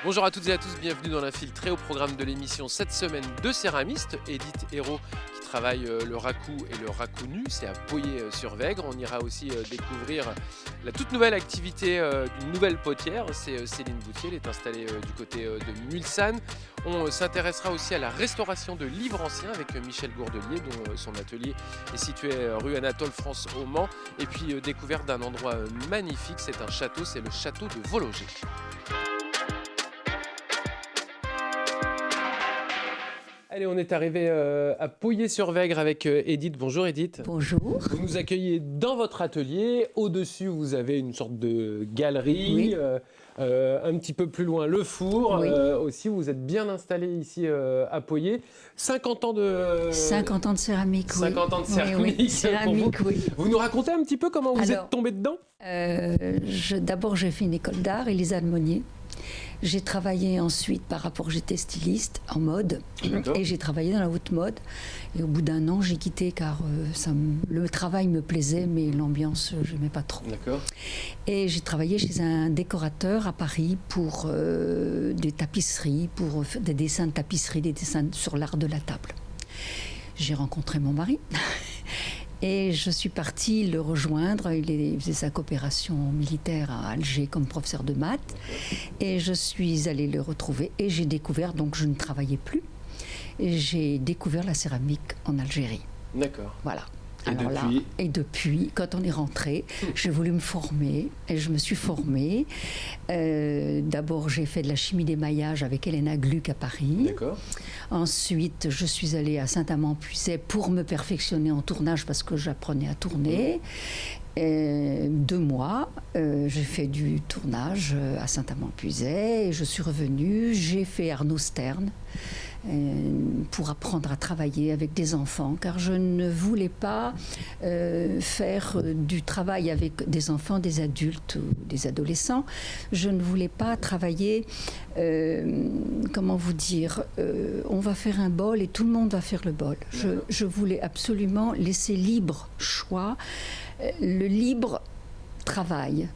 Bonjour à toutes et à tous, bienvenue dans l'Infiltré au programme de l'émission cette semaine de céramistes. Edith Hérault qui travaille le raku et le raku-nu, c'est à Poyet-sur-Vègre. On ira aussi découvrir la toute nouvelle activité d'une nouvelle potière, c'est Céline Boutier, elle est installée du côté de Mulsanne. On s'intéressera aussi à la restauration de livres anciens avec Michel Gourdelier, dont son atelier est situé rue Anatole France au Mans. Et puis découverte d'un endroit magnifique, c'est un château, c'est le château de Vologé. Allez, on est arrivé à Poyet-sur-Vègre avec Edith. Bonjour Edith. Bonjour. Vous nous accueillez dans votre atelier. Au-dessus, vous avez une sorte de galerie. Oui. Un petit peu plus loin, le four. Oui. Aussi, vous êtes bien installé ici à Poyet. 50 ans de... 50 ans de céramique, oui. 50 ans de céramique. Oui, céramique, pour vous. oui. Vous nous racontez un petit peu comment vous êtes tombé dedans ? D'abord, j'ai fait une école d'art, Elisa de Monnier. J'ai travaillé ensuite, par rapport, j'étais styliste en mode, et j'ai travaillé dans la haute mode. Et au bout d'un an, j'ai quitté car le travail me plaisait, mais l'ambiance, je n'aimais pas trop. D'accord. Et j'ai travaillé chez un décorateur à Paris pour des tapisseries, pour des dessins de tapisserie, des dessins sur l'art de la table. J'ai rencontré mon mari. Et je suis partie le rejoindre. Il faisait sa coopération militaire à Alger comme professeur de maths. Et je suis allée le retrouver. Et j'ai découvert, donc je ne travaillais plus. Et j'ai découvert la céramique en Algérie. D'accord. Voilà. Et depuis, quand on est rentré, j'ai voulu me former et je me suis formée. D'abord, j'ai fait de la chimie d'émaillage avec Helena Gluck à Paris. D'accord. Ensuite, je suis allée à Saint-Amand-Puisaye pour me perfectionner en tournage parce que j'apprenais à tourner. 2 mois, j'ai fait du tournage à Saint-Amand-Puisaye et je suis revenue. J'ai fait Arnaud Stern pour apprendre à travailler avec des enfants, car je ne voulais pas faire du travail avec des enfants, des adultes ou des adolescents. Je ne voulais pas travailler, comment vous dire, on va faire un bol et tout le monde va faire le bol. Je voulais absolument laisser libre choix, le libre travail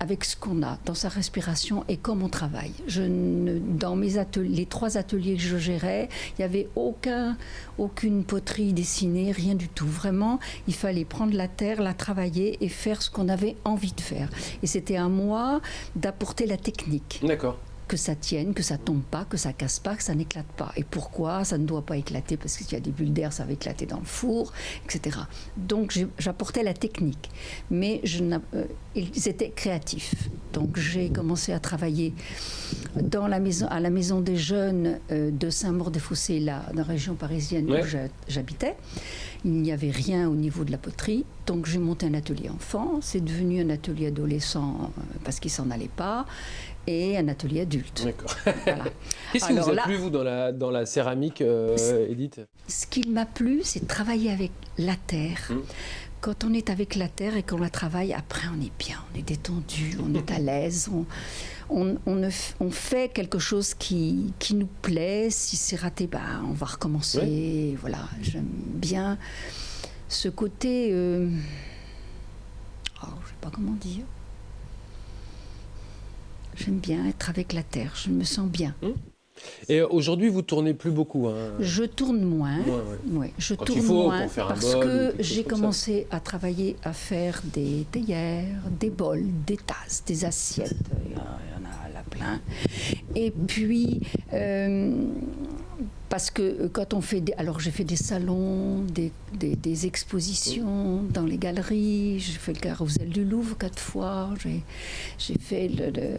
avec ce qu'on a dans sa respiration et comme on travaille. Dans les 3 ateliers que je gérais, il n'y avait aucune poterie dessinée, rien du tout. Vraiment, il fallait prendre la terre, la travailler et faire ce qu'on avait envie de faire. Et c'était à moi d'apporter la technique. D'accord. Que ça tienne, que ça tombe pas, que ça casse pas, que ça n'éclate pas. Et pourquoi ça ne doit pas éclater? Parce qu'il y a des bulles d'air, ça va éclater dans le four, etc. Donc j'apportais la technique, mais ils étaient créatifs. Donc j'ai commencé à travailler à la maison des jeunes de Saint-Maur-des-Fossés, dans la région parisienne où j'habitais. Il n'y avait rien au niveau de la poterie, donc j'ai monté un atelier enfant. C'est devenu un atelier adolescent parce qu'il s'en allait pas. Et un atelier adulte. D'accord. Voilà. Qu'est-ce qui vous a plu, vous, dans la céramique, Edith ? Ce qui m'a plu, c'est de travailler avec la terre. Quand on est avec la terre et qu'on la travaille, après, on est bien, on est détendu, on est à l'aise, on fait quelque chose qui nous plaît. Si c'est raté, on va recommencer. Oui. Voilà, j'aime bien ce côté... je ne sais pas comment dire. J'aime bien être avec la terre, je me sens bien. Et aujourd'hui, vous tournez plus beaucoup, hein. Je tourne moins. Ouais, je Quand tourne il faut, moins pour faire un parce bol, que j'ai commencé à travailler, à faire des théières, des bols, des tasses, des assiettes. Il y en a là plein. Et puis, parce que quand on fait alors j'ai fait des salons, des expositions dans les galeries, j'ai fait le Carrousel du Louvre 4 fois, j'ai fait le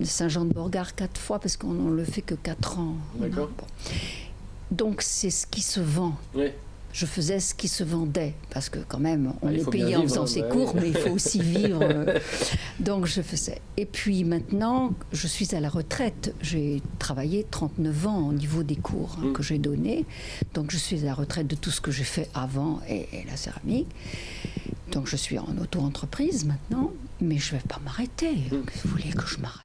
Saint-Jean-de-Borgard 4 fois parce qu'on ne le fait que 4 ans. D'accord. Bon. Donc c'est ce qui se vend. Oui. Je faisais ce qui se vendait, parce que quand même, on est payé en faisant ses cours, mais il faut aussi vivre. Donc je faisais. Et puis maintenant, je suis à la retraite. J'ai travaillé 39 ans au niveau des cours que j'ai donnés. Donc je suis à la retraite de tout ce que j'ai fait avant et la céramique. Donc je suis en auto-entreprise maintenant, mais je ne vais pas m'arrêter. Vous voulez que je m'arrête?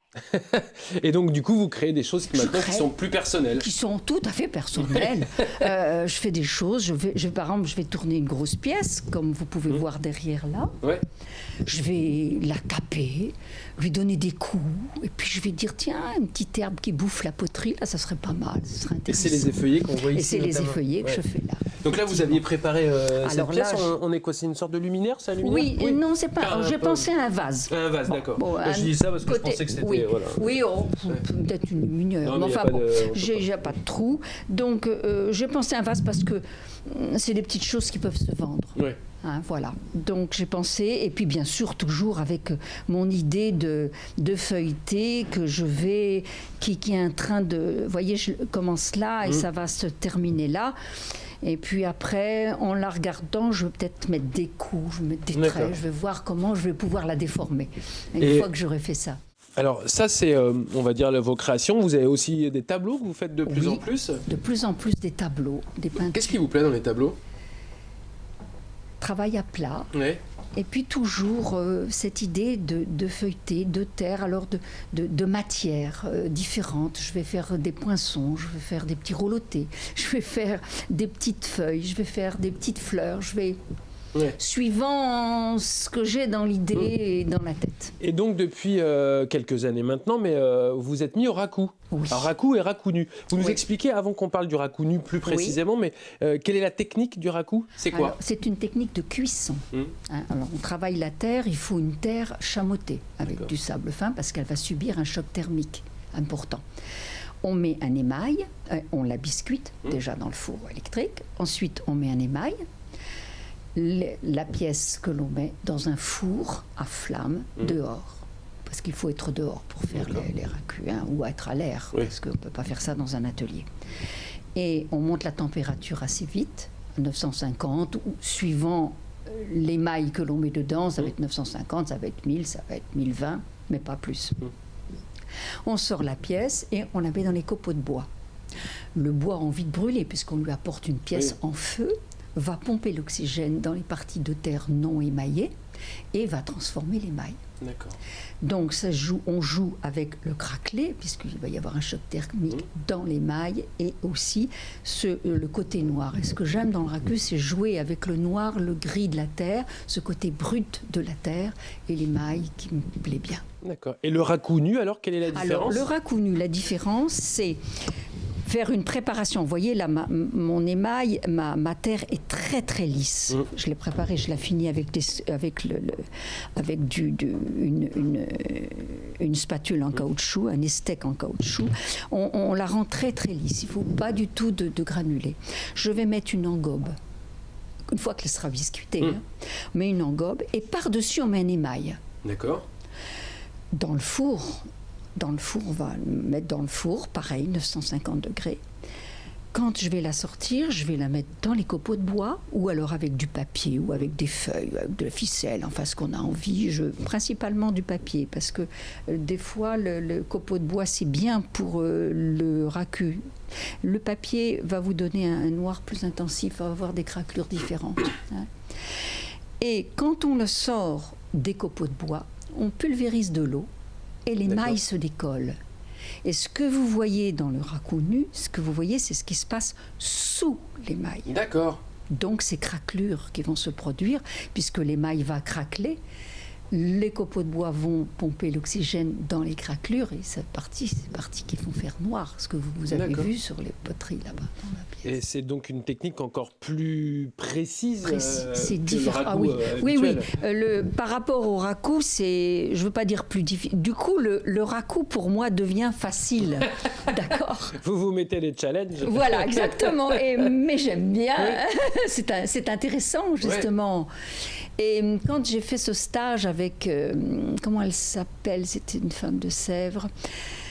Et donc, du coup, vous créez des choses qui sont plus personnelles. Qui sont tout à fait personnelles. Je fais des choses, par exemple, je vais tourner une grosse pièce, comme vous pouvez voir derrière là. Ouais. Je vais la taper, lui donner des coups, et puis je vais dire, tiens, une petite herbe qui bouffe la poterie, là, ça serait pas mal, ça serait intéressant. Et c'est les effeuillés qu'on voit ici. Et c'est les effeuillés que je fais là. Donc là, vous aviez préparé cette Alors pièce, là, on est quoi? C'est une sorte de luminaire, c'est un luminaire? Oui, non, c'est pas. J'ai pensé à un vase. Un vase, d'accord. Bon, je dis ça parce que je pensais que c'était... Oui, voilà. oui, peut-être une lumière. Non, Mais enfin bon, j'ai pas de trou. Donc j'ai pensé à un vase parce que c'est des petites choses qui peuvent se vendre. Oui. Hein, voilà. Donc j'ai pensé, et puis bien sûr toujours avec mon idée de feuilleté que je vais, qui est en train de, vous voyez, je commence là et ça va se terminer là. Et puis après, en la regardant, je vais peut-être mettre des coups, je vais mettre des traits, je vais voir comment je vais pouvoir la déformer une fois que j'aurai fait ça. Alors ça, c'est, on va dire, vos créations. Vous avez aussi des tableaux que vous faites de plus en plus? De plus en plus des tableaux, des peintures. Qu'est-ce qui vous plaît dans les tableaux? Travail à plat. Ouais. Et puis toujours cette idée de feuilleter, de terre, alors de matières différentes. Je vais faire des poinçons, je vais faire des petits roulotés, je vais faire des petites feuilles, je vais faire des petites fleurs, je vais... suivant ce que j'ai dans l'idée et dans la tête. Et donc depuis quelques années maintenant, mais vous êtes mis au raku. Oui. Alors raku et raku nu. Vous nous expliquez, avant qu'on parle du raku nu plus précisément, mais quelle est la technique du raku? C'est quoi? C'est une technique de cuisson. Hein, alors on travaille la terre, il faut une terre chamottée avec du sable fin parce qu'elle va subir un choc thermique important. On met un émail, on la biscuite déjà dans le four électrique. Ensuite on met un émail. La pièce que l'on met dans un four à flamme dehors. Parce qu'il faut être dehors pour faire les racus, hein, ou être à l'air, parce qu'on ne peut pas faire ça dans un atelier. Et on monte la température assez vite, 950, ou suivant l'émail que l'on met dedans, ça va être 950, ça va être 1000, ça va être 1020, mais pas plus. On sort la pièce et on la met dans les copeaux de bois. Le bois a envie de brûler, puisqu'on lui apporte une pièce en feu, va pomper l'oxygène dans les parties de terre non émaillées et va transformer l'émail. D'accord. Donc on joue avec le craquelé, puisqu'il va y avoir un choc thermique dans l'émail, et aussi le côté noir. Et ce que j'aime dans le raku, c'est jouer avec le noir, le gris de la terre, ce côté brut de la terre, et l'émail qui me plaît bien. D'accord. Et le raku nu, alors, quelle est la différence? Alors, le raku nu, la différence, c'est faire une préparation. Vous voyez, là, mon émail, ma terre est très, très lisse. Je l'ai préparée, je l'ai finie avec une spatule en caoutchouc, un estec en caoutchouc. On la rend très, très lisse. Il ne faut pas du tout de granulés. Je vais mettre une engobe. Une fois qu'elle sera biscuitée, on met une engobe, et par-dessus, on met un émail. D'accord. Dans le four, on va le mettre dans le four, pareil, 950 degrés. Quand je vais la sortir, je vais la mettre dans les copeaux de bois, ou alors avec du papier, ou avec des feuilles, avec de la ficelle, enfin ce qu'on a envie. Principalement du papier, parce que des fois, le copeau de bois, c'est bien pour le raku. Le papier va vous donner un noir plus intensif, va avoir des craquelures différentes. Hein. Et quand on le sort des copeaux de bois, on pulvérise de l'eau, et l'émail se décolle. Et ce que vous voyez dans le raku nu, ce que vous voyez, c'est ce qui se passe sous l'émail. D'accord. Donc ces craquelures qui vont se produire, puisque l'émail va craqueler, les copeaux de bois vont pomper l'oxygène dans les craquelures, et c'est parti qui vont faire noir, ce que vous avez vu sur les poteries là-bas dans la pièce. Et c'est donc une technique encore plus précise c'est que différent. le raku oui. Par rapport au raku, c'est, je veux pas dire plus difficile. Du coup, le raku pour moi devient facile. D'accord. Vous vous mettez les challenges. Voilà, exactement. Mais j'aime bien. C'est intéressant justement. Et quand j'ai fait ce stage avec, comment elle s'appelle, c'était une femme de Sèvres,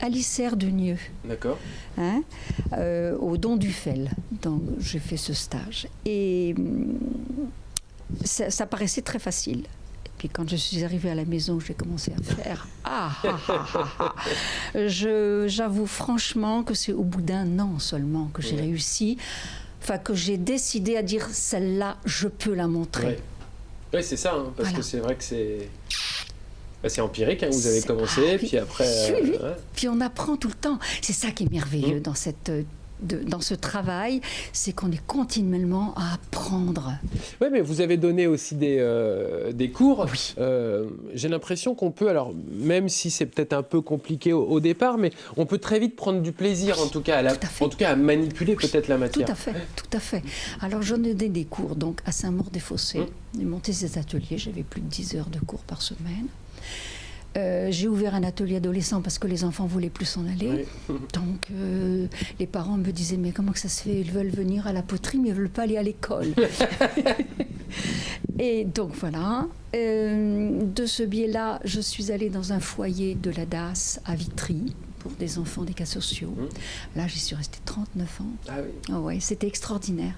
Alicère Denieux. D'accord. Hein, au Don du Fel. Donc j'ai fait ce stage. Et ça paraissait très facile. Et puis quand je suis arrivée à la maison, j'ai commencé à faire. J'avoue franchement que c'est au bout d'un an seulement que j'ai réussi, enfin que j'ai décidé à dire celle-là, je peux la montrer. Oui, c'est ça, hein, parce que c'est vrai que c'est... C'est empirique, hein, vous avez commencé, oui. puis après... Oui. Ouais. Puis on apprend tout le temps. C'est ça qui est merveilleux dans dans ce travail, c'est qu'on est continuellement à apprendre. Oui, mais vous avez donné aussi des cours. Oui. J'ai l'impression qu'on peut, alors même si c'est peut-être un peu compliqué au départ, mais on peut très vite prendre du plaisir, en tout cas, à manipuler peut-être la matière. Tout à fait. Alors j'en ai donné des cours donc à Saint-Maur-des-Fossés. J'ai monté ces ateliers, j'avais plus de 10 heures de cours par semaine. J'ai ouvert un atelier adolescent parce que les enfants voulaient plus s'en aller. Oui. Donc les parents me disaient mais comment que ça se fait, ils veulent venir à la poterie mais ils ne veulent pas aller à l'école. Et donc voilà. De ce biais-là, je suis allée dans un foyer de la DAS à Vitry pour des enfants des cas sociaux. Là, j'y suis restée 39 ans. Ah oui. Oh ouais, c'était extraordinaire.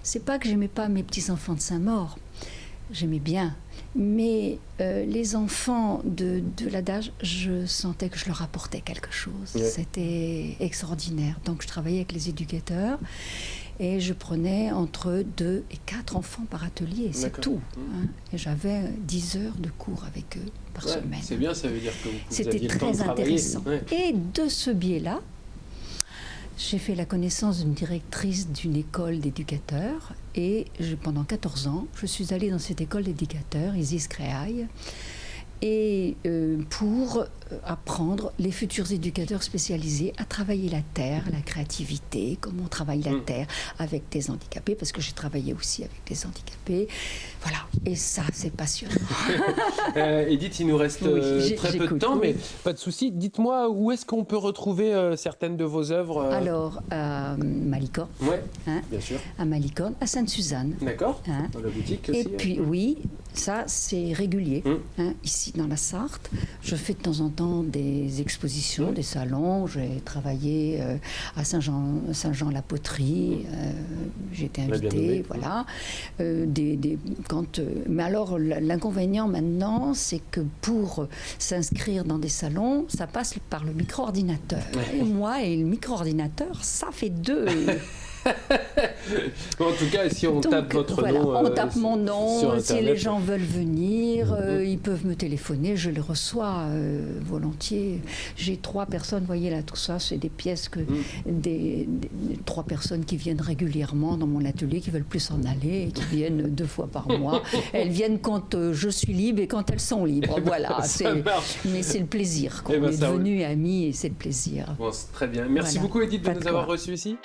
C'est pas que j'aimais pas mes petits-enfants de Saint-Maur. J'aimais bien. Mais les enfants de l'adage, je sentais que je leur apportais quelque chose. Ouais. C'était extraordinaire. Donc je travaillais avec les éducateurs et je prenais entre 2 et 4 enfants par atelier. C'est tout. Hein. Et j'avais 10 heures de cours avec eux par semaine. C'est bien, ça veut dire que vous C'était aviez le temps de très intéressant. Ouais. Et de ce biais-là, j'ai fait la connaissance d'une directrice d'une école d'éducateurs et pendant 14 ans, je suis allée dans cette école d'éducateurs, Isis Créaille, et pour apprendre les futurs éducateurs spécialisés à travailler la terre, la créativité, comment on travaille la terre avec des handicapés, parce que j'ai travaillé aussi avec des handicapés. Voilà, et ça, c'est passionnant. Edith, il nous reste très peu de temps, mais pas de souci. Dites-moi, où est-ce qu'on peut retrouver certaines de vos œuvres Alors, à Malicorne. Oui, hein, bien sûr. À Malicorne, à Sainte-Suzanne. D'accord, hein, dans la boutique aussi. Et puis, oui, ça, c'est régulier. Hein, ici, dans la Sarthe, je fais de temps en temps des expositions, des salons. J'ai travaillé à Saint-Jean-la-Poterie. J'ai été invitée, voilà. Mais alors, l'inconvénient maintenant, c'est que pour s'inscrire dans des salons, ça passe par le micro-ordinateur. Et moi et le micro-ordinateur, ça fait 2. En tout cas, si on tape votre nom, on tape mon nom. Si les gens veulent venir, ils peuvent me téléphoner. Je les reçois volontiers. J'ai 3 personnes. Vous voyez là, tout ça, c'est des pièces que 3 personnes qui viennent régulièrement dans mon atelier, qui veulent plus s'en aller, et qui viennent 2 fois par mois. Elles viennent quand je suis libre et quand elles sont libres. Voilà. Mais c'est le plaisir. On est devenus amis et c'est le plaisir. Bon, c'est très bien. Merci beaucoup, Edith, de nous avoir reçus ici.